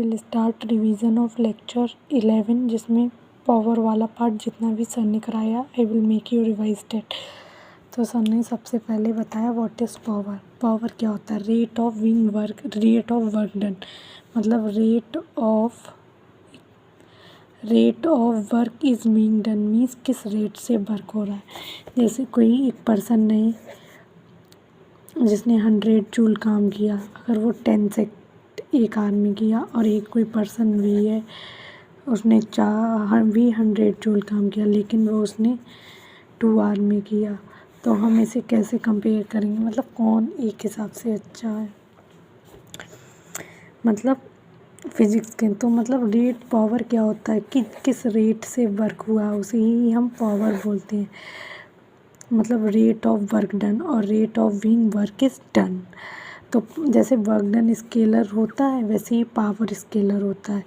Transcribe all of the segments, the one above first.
Will start revision of lecture 11 जिसमें power वाला part जितना भी सर ने कराया I will make you revise that. तो सर ने सबसे पहले बताया व्हाट इज़ पावर। पावर क्या होता है? रेट ऑफ वर्क डन, मतलब rate of work is being done means किस रेट से वर्क हो रहा है। जैसे कोई एक पर्सन ने जिसने 100 जूल काम किया, अगर वो 10 से एक आवर में किया, और एक कोई पर्सन भी है उसने 100 जूल काम किया लेकिन वो उसने 2 आवर में किया, तो हम इसे कैसे कंपेयर करेंगे, मतलब कौन एक हिसाब से अच्छा है, मतलब फिजिक्स के। तो मतलब रेट पावर क्या होता है कि किस रेट से वर्क हुआ उसे ही हम पावर बोलते हैं, मतलब रेट ऑफ वर्क डन और rate of being work is done. तो जैसे वर्क डन स्केलर होता है वैसे ही पावर स्केलर होता है,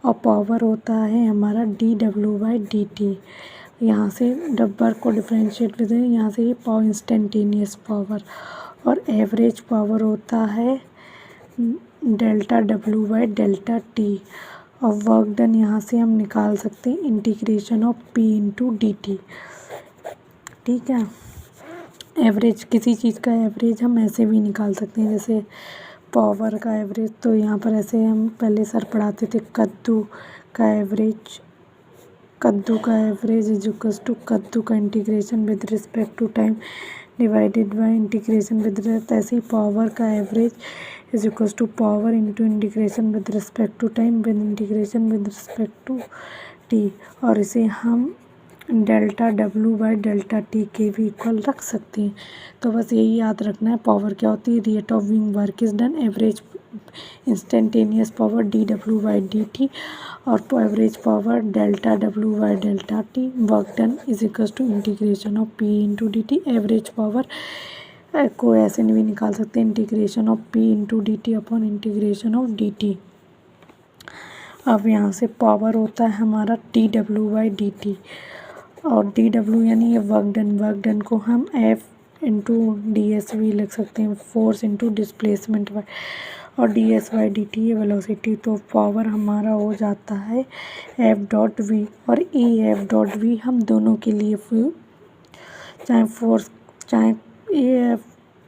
और पावर होता है हमारा dW/dt। यहाँ से वर्क को डिफ्रेंशिएट विद यहाँ से ये पावर इंस्टेंटेनियस पावर, और एवरेज पावर होता है ΔW/ΔT। और वर्क डन यहाँ से हम निकाल सकते हैं इंटीग्रेशन ऑफ P/dt। ठीक है, एवरेज किसी चीज़ का एवरेज हम ऐसे भी निकाल सकते हैं, जैसे पावर का एवरेज। तो यहाँ पर ऐसे हम पहले सर पढ़ाते थे कद्दू का एवरेज इज इक्वल्स टू कद्दू का integration with respect to time divided by integration with, ऐसे ही पावर का average is equals to power into integration with respect to time with integration with respect to T, और इसे हम ΔW/ΔT के भी इक्वल रख सकते हैं। तो बस यही याद रखना है, पावर क्या होती है, rate of being work is done, average instantaneous power dW/dt, और average power ΔW/ΔT। Work done is equal to integration of P/dt। Average power को ऐसे भी निकाल सकते हैं, integration of P/dt upon integration of dt। अब यहाँ से पावर होता है हमारा dW/dt, और dW यानी ये वर्क डन को हम F/ds भी लिख सकते हैं, फोर्स इंटू डिस्प्लेसमेंट, और ds/dt ये वेलोसिटी। तो पावर हमारा हो जाता है F.v, और F.v हम दोनों के लिए, चाहे फोर्स चाहे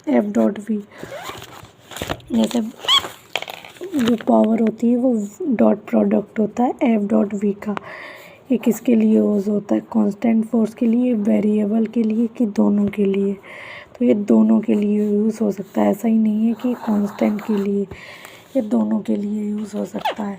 F.v, जैसे जो पावर होती है वो डॉट प्रोडक्ट होता है F.v का। ये किसके लिए यूज़ होता है, कांस्टेंट फोर्स के लिए, वेरिएबल के लिए, कि दोनों के लिए। तो ये दोनों के लिए यूज़ हो सकता है, ऐसा ही नहीं है कि कांस्टेंट के लिए, ये दोनों के लिए यूज़ हो सकता है।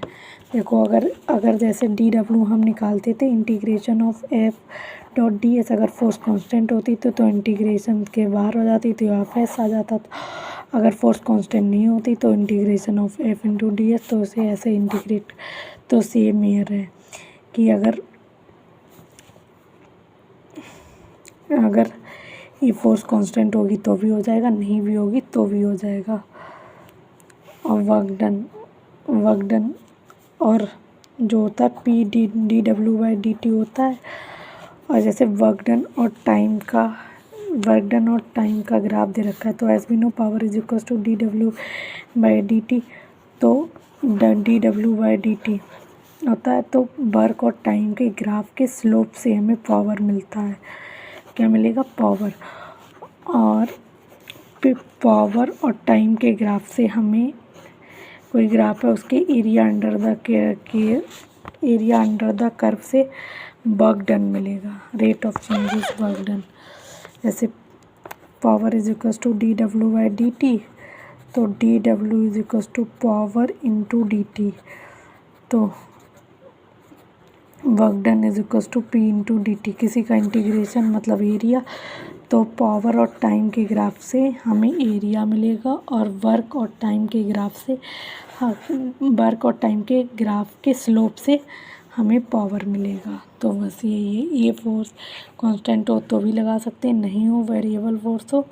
देखो अगर जैसे dW हम निकालते थे इंटीग्रेशन ऑफ F.ds, अगर फोर्स कांस्टेंट होती तो इंटीग्रेशन के बाहर हो जाती तो F/s आ जाता था। अगर फोर्स कांस्टेंट नहीं होती तो इंटीग्रेशन ऑफ F/ds, तो उसे ऐसे इंटीग्रेट। तो सेम एयर है कि अगर ये फोर्स कांस्टेंट होगी तो भी हो जाएगा, नहीं भी होगी तो भी हो जाएगा। और वर्क डन और जो होता है dW/dt होता है, और जैसे वर्क डन और टाइम का ग्राफ दे रखा है, तो as we know power is equal to dW/dt। तो dW/dt होता है, तो वर्क और टाइम के ग्राफ के स्लोप से हमें पावर मिलता है, क्या मिलेगा, पावर। और फिर पावर और टाइम के ग्राफ से हमें, कोई ग्राफ है उसके एरिया अंडर द कर्व से वर्क डन मिलेगा, rate of changes work done. जैसे power is equal to dW/dt, तो dW is equal to power into dt, तो work done is equal to P/dt। किसी का इंटीग्रेशन मतलब एरिया, तो power और टाइम के ग्राफ से हमें एरिया मिलेगा, और वर्क और टाइम के ग्राफ के स्लोप से हमें पावर मिलेगा। तो बस यही है, ये फोर्स कांस्टेंट हो तो भी लगा सकते हैं, नहीं हो वेरिएबल फोर्स हो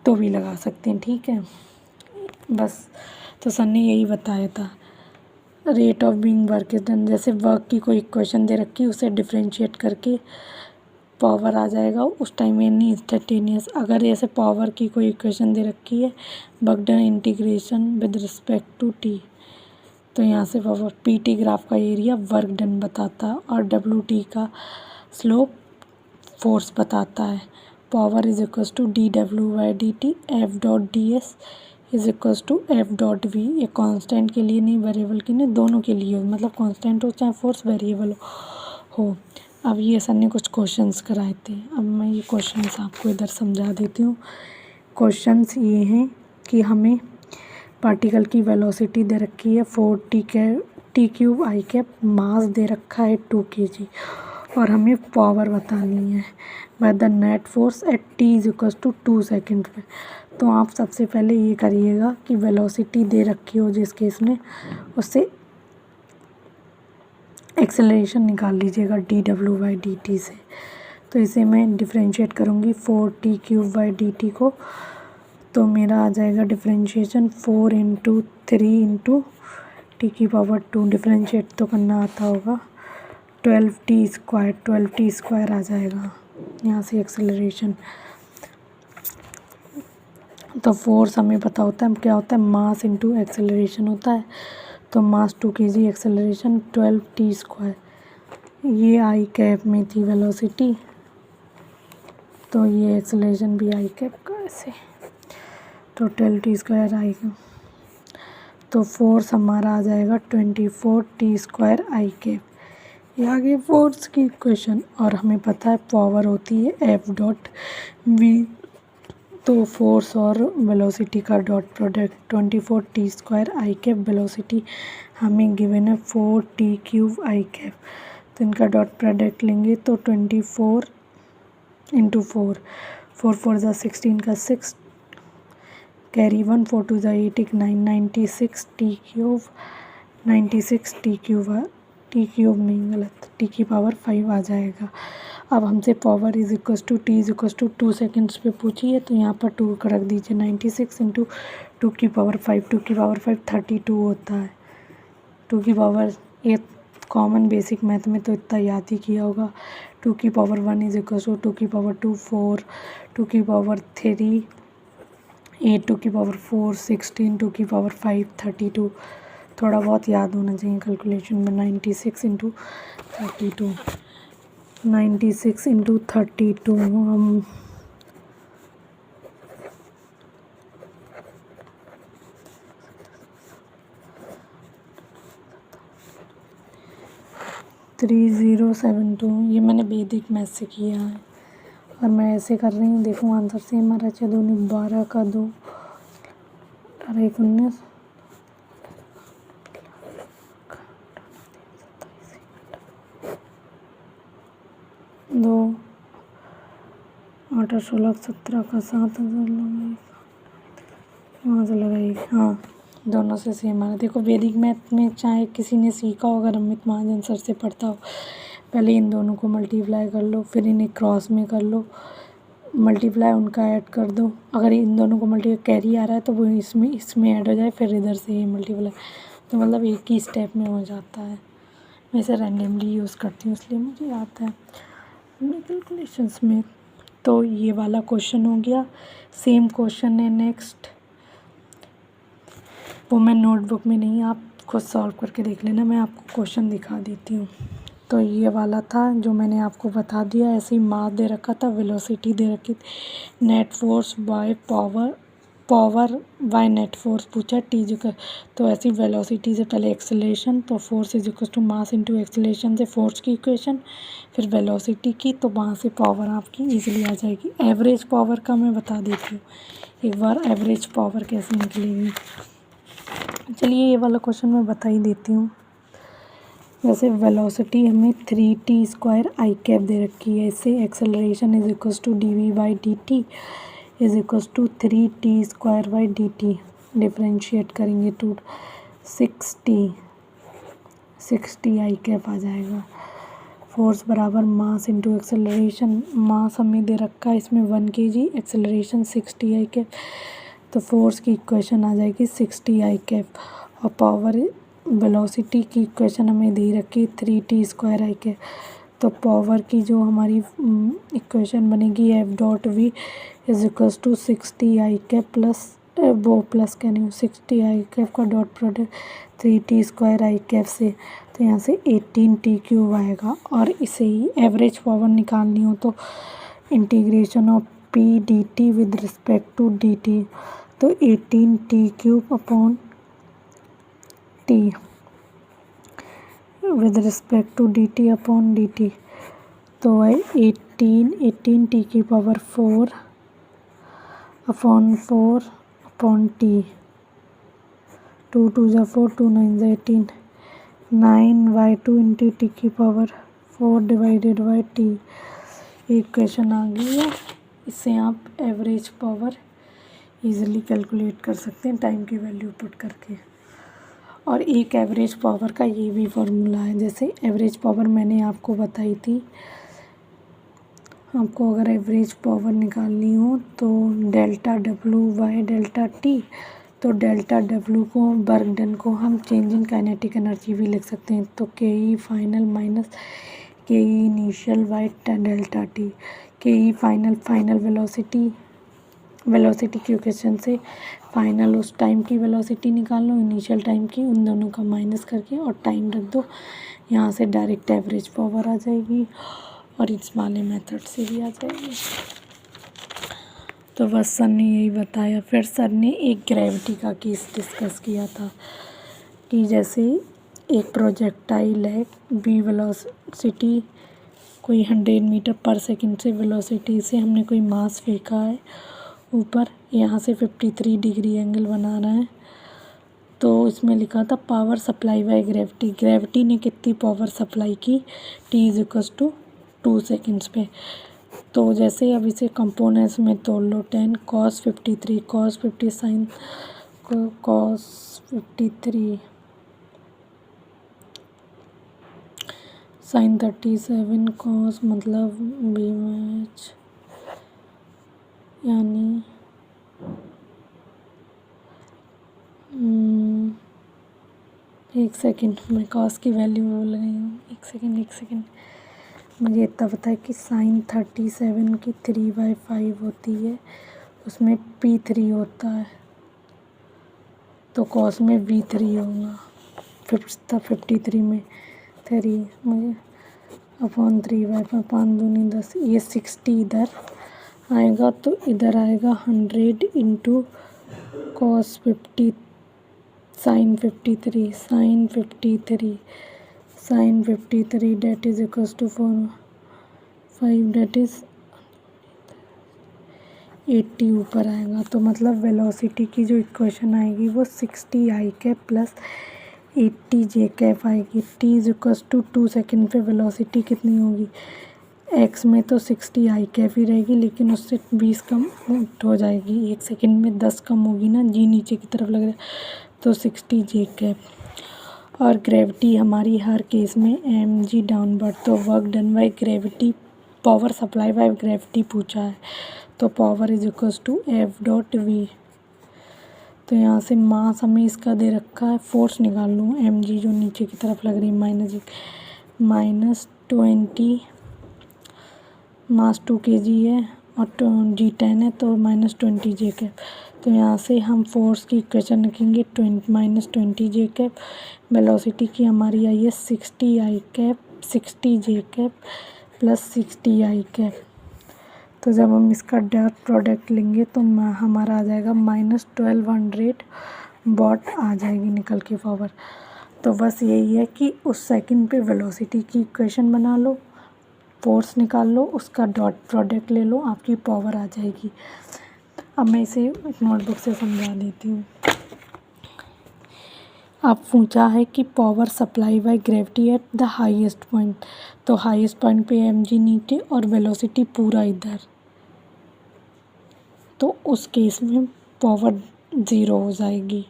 तो भी लगा सकते हैं, ठीक है बस। तो सर ने यही बताया था, rate of being work is done, जैसे वर्क की कोई इक्वेशन दे रखी है उसे डिफ्रेंशिएट करके पावर आ जाएगा उस टाइम में, नहीं इंस्टेंटेनियस। अगर ऐसे पावर की कोई इक्वेशन दे रखी है, work done integration with respect to T, तो यहाँ से पावर पी टी ग्राफ का एरिया वर्क डन बताता है और डब्ल्यू टी का स्लोप फोर्स बताता है। Power is equals to D W by D T F dot D S is equals to F dot V. ये कांस्टेंट के लिए नहीं, वेरिएबल के नहीं, दोनों के लिए हो, मतलब कांस्टेंट हो चाहे फोर्स वेरिएबल हो। अब ये सर ने कुछ क्वेश्चंस कराए थे, अब मैं ये क्वेश्चंस आपको इधर समझा देती हूँ। क्वेश्चंस ये हैं कि हमें पार्टिकल की वेलोसिटी दे रखी है 4 T cube I cap, mass दे रखा है 2 kg और हमें पावर बतानी है by the net force at T is equals to 2 second पे। तो आप सबसे पहले ये करिएगा कि वेलोसिटी दे रखी हो जिस केस में, उससे एक्सेलरेशन निकाल लीजिएगा D W by D T से। तो इसे मैं डिफ्रेंशिएट करूँगी 4 T cube by D T को, तो मेरा आ जाएगा डिफ्रेंशिएशन 4 इंटू 3 इंटू टी की पावर 2, डिफ्रेंशिएट तो करना आता होगा, 12 टी स्क्वायर आ जाएगा यहाँ से एक्सेलरेशन। तो फोर्स हमें पता होता है क्या होता है, मास इंटू एक्सेलरेशन होता है। तो मास 2 kg, एक्सेलरेशन 12 टी स्क्वायर। ये आई कैप में थी वेलोसिटी, तो ये एक्सेलरेशन भी आई कैप का ऐसे, तो 12 टी स्क्वायर आएगा। तो फोर्स हमारा आ जाएगा 24 टी स्क्वायर आई कैप। ये आ गई फोर्स की इक्वेशन। और हमें पता है पावर होती है एफ डॉट वी, तो फोर्स और वेलोसिटी का dot product 24 T square I cap, velocity हमें गिवन है 4 टी क्यूब आई कैप, तो इनका डॉट प्रोडक्ट लेंगे तो 24 इंटू 4, 4 4 ज़ा 16 का 6, कैरी 1, 4 2 ज़ा 8 9, 96 टी क्यूब, 96 टी क्यूब नहीं गलत, टी की पावर 5 आ जाएगा। अब हमसे power is equals to T is equals to 2 seconds पे पूछी है, तो यहाँ पर 2 रख दीजिए, 96 इंटू 2 की पावर 5, 2 की पावर 5 32 होता है। 2 की पावर, ये कॉमन बेसिक मैथ में तो इतना याद ही किया होगा। 2 की पावर 1 इज इक्वल्स टू 2 की पावर 2 4, 2 की पावर 3 8, 2 की पावर 4 16, 2 की पावर 5 32। थोड़ा बहुत याद होना चाहिए कैलकुलेशन में। 96 इंटू 32, 96 इंटू 32 हम 3072। ये मैंने वैदिक मैथ से किया है और मैं ऐसे कर रही हूँ, देखो आंसर सेम आ रहा है। 12 का 2 और 1 19, 2 8 16 17 का 7000 लगाई, वहाँ से लगाई। हाँ, दोनों से सेम आ रहा है। देखो वैदिक मैथ में चाहे किसी ने सीखा हो, अगर अमित महाजन सर से पढ़ता हो, पहले इन दोनों को मल्टीप्लाई कर लो, फिर इन्हें क्रॉस में कर लो, मल्टीप्लाई उनका ऐड कर दो। अगर इन दोनों को मल्टीप्लाई कैरी आ रहा है तो वो इसमें ऐड हो जाए, फिर इधर से ये मल्टीप्लाई, तो मतलब एक ही स्टेप में हो जाता है। मैं इसे रैंडमली यूज़ करती हूँ इसलिए मुझे आता है कैलकुलेशंस में। तो ये वाला क्वेश्चन हो गया। सेम क्वेश्चन है नेक्स्ट, वो मैं नोटबुक में नहीं, आप खुद सॉल्व करके देख लेना, मैं आपको क्वेश्चन दिखा देती हूँ। तो ये वाला था जो मैंने आपको बता दिया। ऐसे ही मास दे रखा था, वेलोसिटी दे रखी थी, net force by power by net force पूछा टी जी का। तो ऐसी वेलोसिटी से पहले एक्सेलरेशन, तो force is equal to mass into acceleration से फोर्स की इक्वेशन, फिर वेलोसिटी की, तो वहाँ से पावर आपकी इजीली आ जाएगी। एवरेज पावर का मैं बता देती हूँ एक बार, एवरेज पावर कैसे निकलेगी। चलिए ये वाला क्वेश्चन मैं बता ही देती हूँ। वैसे वेलोसिटी हमें 3 टी स्क्वायर आई कैप दे रखी है, इससे acceleration is equals to D we by D T is equals to 3 T square by D T. Differentiate करेंगे तो 60 आई कैप आ जाएगा। फोर्स बराबर मास इंटू एक्सेलरेशन, मास हमें दे रखा है इसमें 1 kg, एक्सेलरेशन 60 आई कैप, तो फोर्स की इक्वेशन आ जाएगी 60 आई कैप। और पावर वेलोसिटी की इक्वेशन हमें दे रखी 3 टी स्क्वायर आई कैप, तो पावर की जो हमारी इक्वेशन बनेगी F dot V is equals to 60 I cap plus वो प्लस कह रही हूँ 60 आई कैप का dot product 3t² I cap से, तो यहाँ से 18t³ आएगा। और इसे ही एवरेज पावर निकालनी हो तो integration of P D T with respect to D T, तो 18t³ upon T with respect to D T upon D T, तो है 18t³ 4 4 अपॉन टी, 2 2 ज़ा 4 2 9 ज़ा 18 9/2 into t⁴ divided by t. Equation आ गई है। इससे आप एवरेज पावर इजीली कैलकुलेट कर सकते हैं टाइम की वैल्यू पुट करके। और एक एवरेज पावर का ये भी फॉर्मूला है, जैसे एवरेज पावर मैंने आपको बताई थी, आपको अगर एवरेज पावर निकालनी हो तो delta W by delta T, तो डेल्टा डब्ल्यू को वर्क डन को हम चेंज इन काइनेटिक एनर्जी भी लिख सकते हैं, तो के ई फाइनल माइनस के ई इनिशियल बाय डेल्टा टी। के ई फाइनल वेलोसिटी की इक्वेशन से फाइनल उस टाइम की वेलोसिटी निकाल लो, इनिशियल टाइम की, उन दोनों का माइनस करके और टाइम रख दो, यहाँ से डायरेक्ट एवरेज पावर आ जाएगी और इस वाले मेथड से भी आ जाएगी। तो बस सर ने यही बताया। फिर सर ने एक ग्रेविटी का केस डिस्कस किया था कि जैसे एक प्रोजेक्टाइल है, बी वेलोसिटी कोई 100 मीटर पर सेकंड से वेलोसिटी से हमने कोई मास फेंका है ऊपर, यहाँ से 53 डिग्री एंगल बना रहा है, तो इसमें लिखा था power supply by gravity. Gravity ने कितनी पावर सप्लाई की, t = 2 सेकेंड्स पे। तो जैसे अब इसे कंपोनेंट्स में तोड़ लो, 10 cos 53 cos 50 sin cos 53 sin 37 cos मतलब बी मैच, यानी एक सेकेंड, मैं cos की वैल्यू बोल रही हूँ, एक सेकेंड मुझे इतना पता है कि sin 37 की 3/5 होती है, उसमें P3 होता है, तो cos में V3 होगा, 53 में 3 मुझे अपॉन 3/5, 5 दूनी 10, ये 60 इधर आएगा, तो इधर आएगा 100 into cos 50 sin 53 that is equals to 5 that is 80 ऊपर आएगा। तो मतलब वेलोसिटी की जो इक्वेशन आएगी वो 60 I cap plus 80 J cap आएगी। t is equals to 2 second पे वेलोसिटी कितनी होगी, x में तो 60 आई कैप ही रहेगी, लेकिन उससे 20 कम हो जाएगी, 1 सेकेंड में 10 कम होगी ना, जी नीचे की तरफ लग रहा है, तो 60 जे कैप। और ग्रेविटी हमारी हर केस में mg डाउनवर्ड, तो work done by gravity, power supply by gravity पूछा है, तो power is equals to F.V। तो यहाँ से मास हमें इसका दे रखा है, फोर्स निकाल लूँ, mg जो नीचे की तरफ लग रही है -20, मास 2 kg है और g 10 है, तो -20 जे कैप। तो यहाँ से हम फोर्स की इक्वेशन रखेंगे -20 जे कैप। वेलोसिटी की हमारी आई है 60 I cap, 60 J cap plus 60 I cap. तो जब हम इसका डॉट प्रोडक्ट लेंगे तो हमारा आ जाएगा -1200 वॉट आ जाएगी निकल के पावर। तो बस यही है कि उस सेकंड पे वेलोसिटी की इक्वेशन बना लो, फोर्स निकाल लो, उसका डॉट प्रोडक्ट ले लो, आपकी पावर आ जाएगी। अब मैं इसे एक नोटबुक से समझा देती हूँ। अब पूछा है कि power supply by gravity at the highest point, तो हाईएस्ट पॉइंट पे mg नीचे और वेलोसिटी पूरा इधर, तो उस केस में पावर 0 हो जाएगी।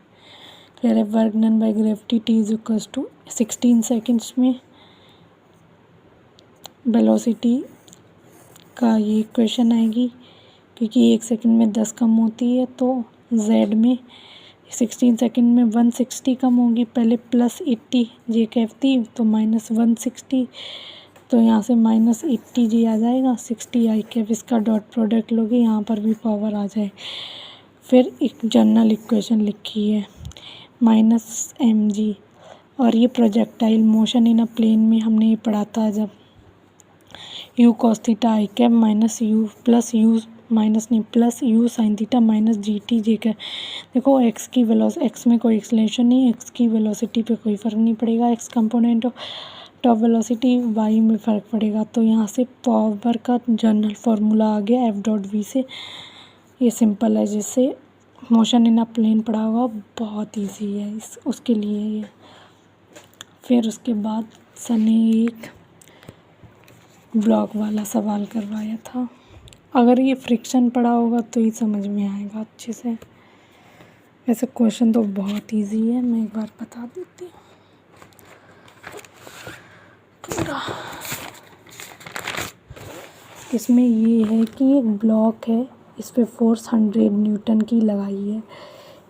फिर work done by gravity t is equals to 16 seconds में वेलोसिटी का ये इक्वेशन आएगी, क्योंकि 1 सेकेंड में 10 कम होती है, तो z में 16 सेकेंड में 160 कम होगी, पहले +80 जे कैफ थी तो -160, तो यहाँ से -80 जी आ जाएगा, 60 आई कैफ, इसका डॉट प्रोडक्ट लोगे यहाँ पर भी पावर आ जाए। फिर एक जनरल इक्वेशन लिखी है -mg, और ये projectile motion in a plane में हमने ये पढ़ा था जब u cos theta i cap minus u plus u minus नहीं plus u sine theta minus g t j cap. देखो एक्स की वेलोसिटी, एक्स में कोई एक्सलेशन नहीं, एक्स की वेलोसिटी पे कोई फ़र्क नहीं पड़ेगा, X component of velocity Y में फ़र्क पड़ेगा। तो यहाँ से पावर का जनरल फार्मूला आ गया एफ डॉट वी से। ये सिंपल है, जिससे मोशन इन अ प्लेन पढ़ा होगा, बहुत इजी है इस उसके लिए ये। फिर उसके बाद सर ने एक ब्लॉक वाला सवाल करवाया था। अगर ये फ्रिक्शन पढ़ा होगा तो ही समझ में आएगा अच्छे से। वैसे क्वेश्चन तो बहुत इजी है, मैं एक बार बता देती हूँ पूरा। इसमें ये है कि एक ब्लॉक है, इस पे फोर्स 100 न्यूटन की लगाई है।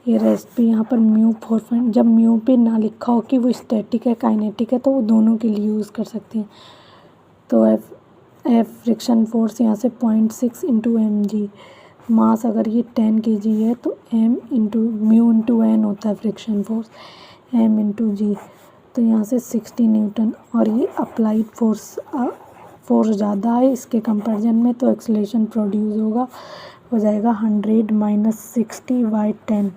ये रेस्ट पे यहाँ पर म्यू 4, जब म्यू पे ना लिखा हो कि वो स्टैटिक है काइनेटिक है, तो वो दोनों के लिए यूज़ कर सकते हैं। तो एफ फ्रिक्शन फोर्स यहाँ से 0.6 इंटू एम जी। मास अगर ये 10 kg है तो m into mu into N होता है friction force, m into G. तो यहाँ से 60 न्यूटन, और ये अप्लाइड फोर्स ज़्यादा है इसके कंपैरिजन में, तो एक्सेलरेशन प्रोड्यूस हो जाएगा 100 माइनस 60/10,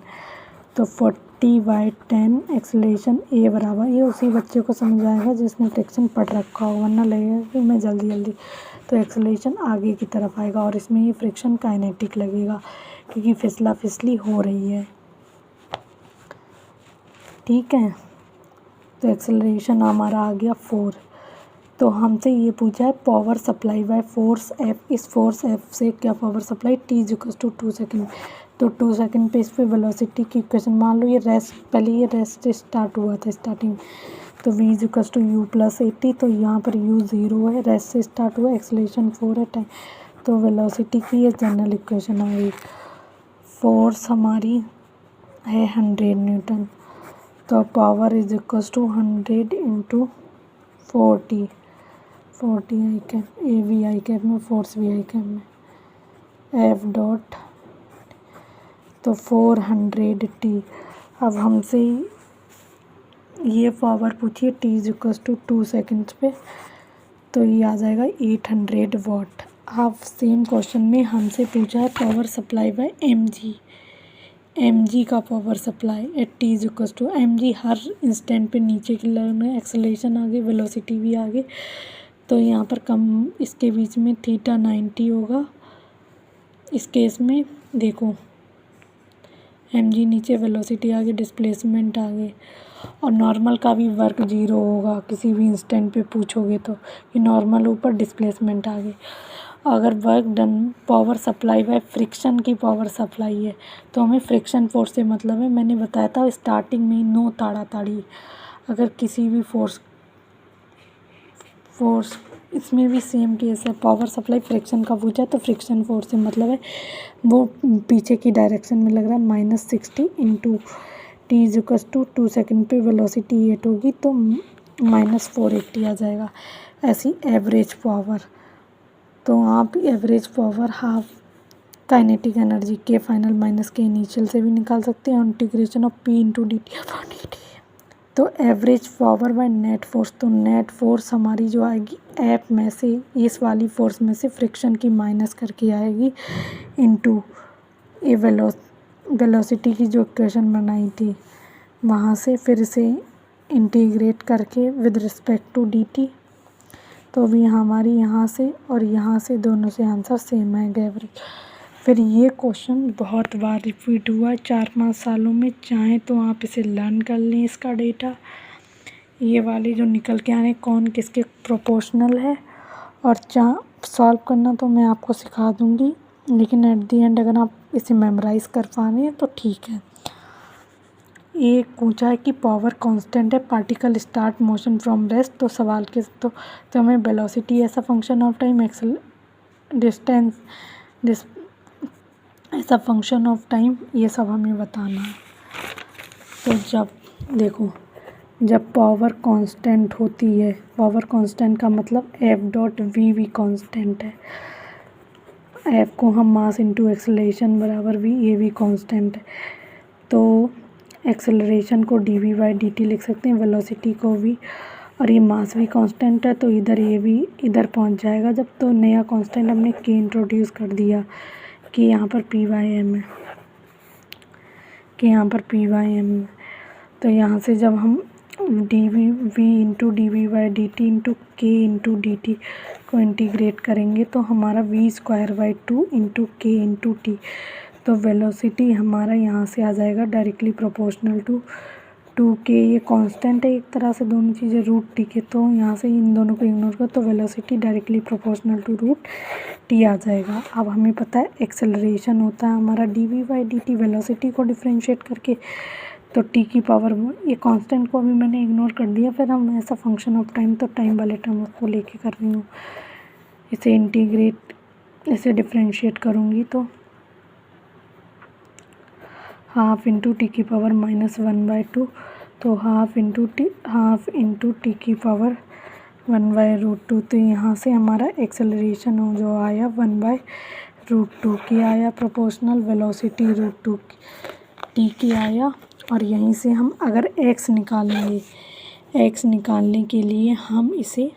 तो 40/10 एक्सेलरेशन ए बराबर। ये उसी बच्चे को समझ आएगा जिसने फ्रिक्शन पढ़ रखा हो, वरना लगेगा कि मैं जल्दी तो एक्सेलरेशन आगे की तरफ आएगा, और इसमें ये फ्रिक्शन काइनेटिक लगेगा क्योंकि फिसला फिसली हो रही है। ठीक है, तो एक्सेलरेशन हमारा आ गया 4। तो हमसे ये पूछा है power supply by force F. इस फोर्स एफ से क्या power supply, T is equal to 2 second. तो 2 सेकेंड पे इस पे वेलोसिटी की इक्वेशन मान लो, ये रेस्ट, पहले ये रेस्ट स्टार्ट हुआ था स्टार्टिंग, तो v is equal to U plus 80। तो यहाँ पर u 0 है, रेस्ट से स्टार्ट हुआ, एक्सेलरेशन 4 है, टाइम। तो वेलोसिटी की ये जनरल इक्वेशन आ गई। फोर्स हमारी है 100 न्यूटन, तो power is equal to 100 into 40 I cap, A V I cap में, फोर्स वी आई कैप में, एफ डॉट, तो 400 टी। अब हमसे ये पावर पूछिए T is equal to 2 seconds पे, तो ये आ जाएगा 800 वाट। अब सेम क्वेश्चन में हमसे पूछा है power supply by m g का power supply at T is equal to m g. हर इंस्टेंट पे नीचे की लाइन में एक्सेलरेशन आगे, वेलोसिटी भी आगे, तो यहाँ पर कम इसके बीच में थीटा 90 होगा। इस केस में देखो एम जी नीचे, वेलोसिटी आगे, डिस्प्लेसमेंट आगे, और नॉर्मल का भी वर्क 0 होगा किसी भी इंस्टेंट पे पूछोगे तो, ये नॉर्मल ऊपर, डिस्प्लेसमेंट आगे। अगर work done power supply by friction की पावर सप्लाई है, तो हमें फ्रिक्शन फोर्स से मतलब है। मैंने बताया था स्टार्टिंग में नो ताड़ी, अगर किसी भी फोर्स इसमें भी सेम केस है, पावर सप्लाई फ्रिक्शन का पूछा है तो फ्रिक्शन फोर्स से मतलब है, वो पीछे की डायरेक्शन में लग रहा है। -60 into T is equal to 2 second पे वेलोसिटी 8 होगी, तो -480 आ जाएगा। ऐसी एवरेज पावर, तो आप average power half kinetic energy के फाइनल माइनस के इनिशियल से भी निकाल सकते हैं, integration of p into D T upon D T. तो average power by net force, तो नेट फोर्स हमारी जो आएगी ऐप में से, इस वाली फोर्स में से फ्रिक्शन की माइनस करके आएगी, इनटू ये वेलोसिटी की जो इक्वेशन बनाई थी वहाँ से फिर से इंटीग्रेट करके with respect to D T. तो अभी हमारी यहाँ से और यहाँ से दोनों से आंसर सेम है एवरेज। फिर ये क्वेश्चन बहुत बार रिपीट हुआ है 4-5 सालों में, चाहे तो आप इसे लर्न कर लें इसका डेटा। ये वाले जो निकल के आ रहे हैं कौन किसके प्रोपोर्शनल है, और सॉल्व करना तो मैं आपको सिखा दूँगी, लेकिन एट दी एंड अगर आप इसे मेमोराइज़ कर पा रहे हैं तो ठीक है। एक पूछा है कि पावर कांस्टेंट है, particle start motion from rest, तो सवाल के तो हमें velocity as a function of time, distance as a function of time, ये सब हमें बताना है। तो जब देखो, जब पावर कांस्टेंट होती है, पावर कांस्टेंट का मतलब एफ डॉट वी कांस्टेंट है, एफ को हम मास इंटू एक्सेलरेशन बराबर वी, ये भी कांस्टेंट है, तो एक्सेलरेशन को D we by D T लिख सकते हैं, वेलोसिटी को भी, और ये मास भी कांस्टेंट है तो इधर ये भी इधर पहुंच जाएगा जब। तो नया कांस्टेंट हमने के इंट्रोड्यूस कर दिया कि यहाँ पर पी बाई एम है, कि यहाँ पर पी बाई एम है। तो यहाँ से जब हम D V into D we by D T into K into D T को इंटीग्रेट करेंगे तो हमारा V square by 2 into K into T, तो वेलोसिटी हमारा यहाँ से आ जाएगा डायरेक्टली प्रोपोर्शनल टू 2k। ये कांस्टेंट है एक तरह से, दोनों चीज़ें रूट टी के, तो यहाँ से इन दोनों को इग्नोर करो तो velocity directly proportional to root t आ जाएगा। अब हमें पता है एक्सेलरेशन होता है हमारा d we by D t, velocity को डिफ्रेंशिएट करके, तो टी की पावर, ये कांस्टेंट को भी मैंने इग्नोर कर दिया। फिर हम ऐसा फंक्शन ऑफ टाइम, तो टाइम वाले टर्म को लेके कर रही हूँ, इसे इंटीग्रेट, इसे डिफ्रेंशिएट करूँगी तो हाफ इंटू टी की पावर -1/2, तो हाफ इंटू टी की पावर 1/√2। तो यहाँ से हमारा एक्सेलरेशन हो जो आया 1/√2 की आया, प्रोपोर्शनल वेलोसिटी √2 टी की आया। और यहीं से हम अगर एक्स निकालेंगे, एक्स निकालने के लिए हम इसे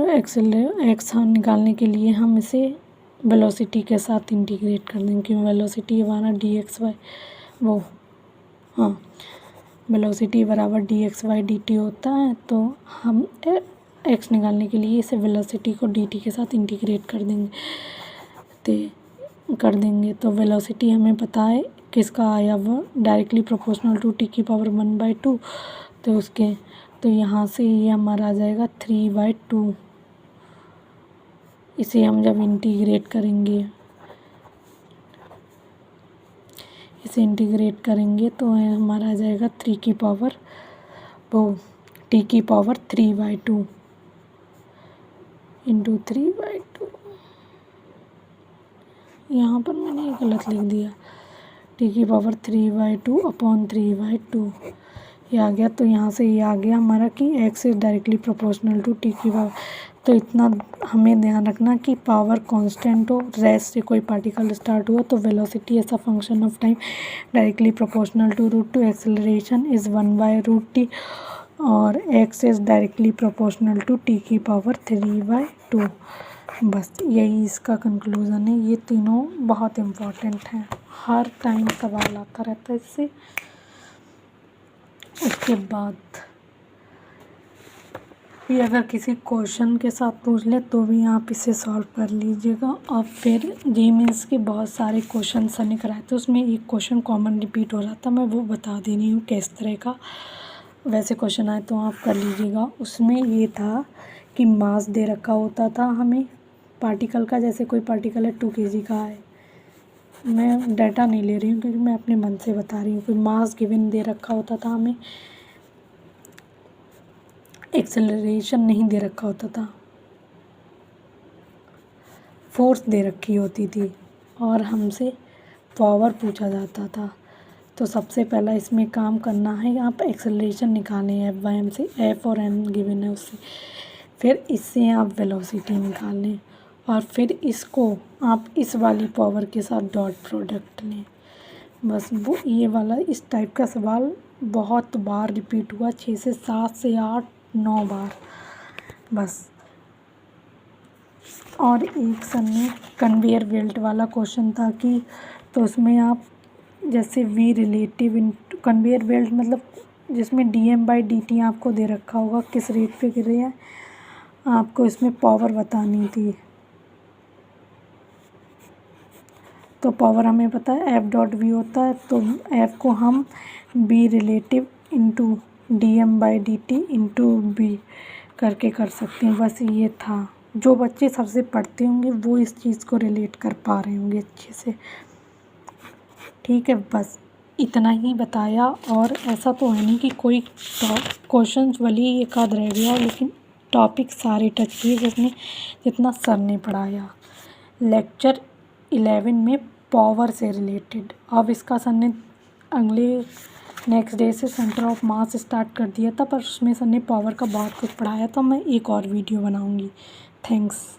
एक्स निकालने के लिए हम इसे वेलोसिटी के साथ इंटीग्रेट कर देंगे, क्योंकि वेलोसिटी हमारा डी एक्स वाई वेलोसिटी बराबर D X Y D T होता है। तो हम एक्स निकालने के लिए इसे वेलोसिटी को डी टी के साथ इंटीग्रेट कर देंगे तो वेलोसिटी हमें पता है किसका आया, वो डायरेक्टली प्रोपोर्शनल टू टी की पावर 1/2, तो उसके, तो यहाँ से ये हमारा आ जाएगा 3/2। इसे हम जब इंटीग्रेट करेंगे तो हमारा आ जाएगा 3 की पावर टी की पावर 3/2 इंटू 3/2। यहाँ पर मैंने ये गलत लिख दिया, टी की पावर 3/2 अपॉन 3/2 ये आ गया। तो यहाँ से ये आ गया हमारा कि X is directly proportional to T की पावर। तो इतना हमें ध्यान रखना कि पावर कांस्टेंट हो, रेस्ट से कोई पार्टिकल स्टार्ट हुआ तो velocity as a function of time directly proportional to √2, acceleration is 1/√t, और X is directly proportional to T की पावर 3/2। बस यही इसका कंक्लूज़न है। ये तीनों बहुत इम्पोर्टेंट हैं, हर टाइम सवाल आता रहता है इससे। उसके बाद भी अगर किसी क्वेश्चन के साथ पूछ ले तो भी आप इसे सॉल्व कर लीजिएगा। और फिर जी मीन्स के बहुत सारे क्वेश्चन सर ने कराए थे, उसमें एक क्वेश्चन कॉमन रिपीट हो रहा था, मैं वो बता दे रही हूँ किस तरह का। वैसे क्वेश्चन आए तो आप कर लीजिएगा। उसमें ये था कि मास दे रखा होता था हमें पार्टिकल का, जैसे कोई पार्टिकल है 2 kg का है, मैं डाटा नहीं ले रही हूँ क्योंकि मैं अपने मन से बता रही हूँ। कोई मास गिवन दे रखा होता था हमें, एक्सेलरेशन नहीं दे रखा होता था, फोर्स दे रखी होती थी और हमसे पावर पूछा जाता था। तो सबसे पहला इसमें काम करना है, आप एक्सेलरेशन निकालें एफ बाई एम से, एफ और एम गिवन है उससे, फिर इससे आप वेलोसिटी निकालें और फिर इसको आप इस वाली पावर के साथ डॉट प्रोडक्ट लें। बस वो ये वाला इस टाइप का सवाल बहुत बार रिपीट हुआ, 6 से 7 से 8 9 बार बस। और एक सर ने कन्वेयर बेल्ट वाला क्वेश्चन था कि, तो उसमें आप जैसे V relative in conveyor belt मतलब जिसमें dm/dt आपको दे रखा होगा किस रेट पे गिर रही है, आपको इसमें पावर बतानी थी। तो पावर हमें पता है F.V होता है, तो F को हम b relative into dm/dt into b करके कर सकते हैं। बस ये था, जो बच्चे सबसे पढ़ते होंगे वो इस चीज़ को रिलेट कर पा रहे होंगे अच्छे से। ठीक है, बस इतना ही बताया। और ऐसा तो है नहीं कि कोई क्वेश्चन वाली एक आध रह गया, लेकिन टॉपिक सारे टच किए जितना सर ने पढ़ाया। लेक्चर 11 में पावर से रिलेटेड, अब इसका सर ने अगले नेक्स्ट डे से सेंटर ऑफ मास स्टार्ट कर दिया था, पर उसमें सर ने पावर का बहुत कुछ पढ़ाया, तो मैं एक और वीडियो बनाऊंगी। थैंक्स।